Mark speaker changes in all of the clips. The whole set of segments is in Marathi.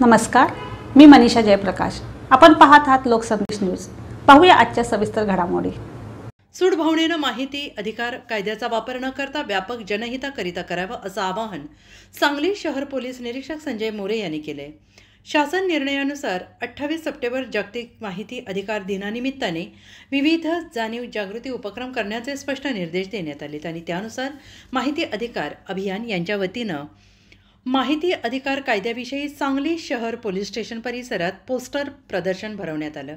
Speaker 1: नमस्कार, मी मनीषा जयप्रकाश। आपण पाहत आहात लोकसंदेश न्यूज। पाहूया आजच्या सविस्तर घडामोडी।
Speaker 2: सूडभावनेनं माहिती अधिकार कायद्याचा वापर न करता व्यापक जनहिताकरिता करावं असं आवाहन सांगली शहर पोलीस निरीक्षक संजय मोरे यांनी केले। शासन निर्णयानुसार 28 सप्टेंबर जागतिक माहिती अधिकार दिनानिमित्ताने विविध जाणीव जागृती उपक्रम करण्याचे स्पष्ट निर्देश देण्यात आले आणि त्यानुसार माहिती अधिकार अभियान यांच्या वतीनं माहिती अधिकार कायद्याविषयी सांगली शहर पोलीस स्टेशन परिसरात पोस्टर प्रदर्शन भरवण्यात आलं।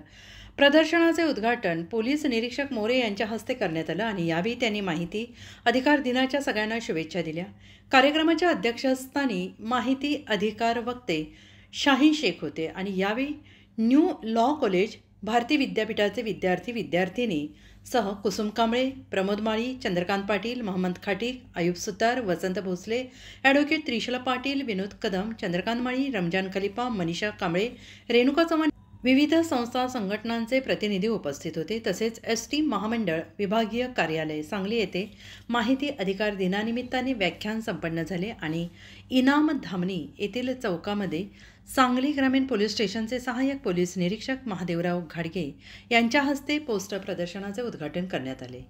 Speaker 2: प्रदर्शनाचे उद्घाटन पोलीस निरीक्षक मोरे यांच्या हस्ते करण्यात आलं आणि यावेळी त्यांनी माहिती अधिकार दिनाच्या सगळ्यांना शुभेच्छा दिल्या। कार्यक्रमाच्या अध्यक्षस्थानी माहिती अधिकार वक्ते शाहीन शेख होते आणि यावेळी न्यू लॉ कॉलेज भारती विद्यापीठाचे विद्यार्थी-विद्यार्थिनी सह कुसुम कांबळे, प्रमोद माळी, चंद्रकांत पाटील, मोहम्मद खाटीक, आयुब सुतार, वसंत भोसले, ॲडव्होकेट त्रिशला पाटील, विनोद कदम, चंद्रकांत माळी, रमजान खलिफा, मनीषा कांबळे, रेणुका चव्हाण विविध संस्था संघटनांचे प्रतिनिधी उपस्थित होते। तसेच एसटी महामंडळ विभागीय कार्यालय सांगली येथे माहिती अधिकार दिनानिमित्ताने व्याख्यान संपन्न झाले आणि इनाम धामणी येथील चौकामध्ये सांगली ग्रामीण पोलीस स्टेशनचे सहाय्यक पोलीस निरीक्षक महादेवराव घाडगे यांच्या हस्ते पोस्टर प्रदर्शनाचे उद्घाटन करण्यात आले।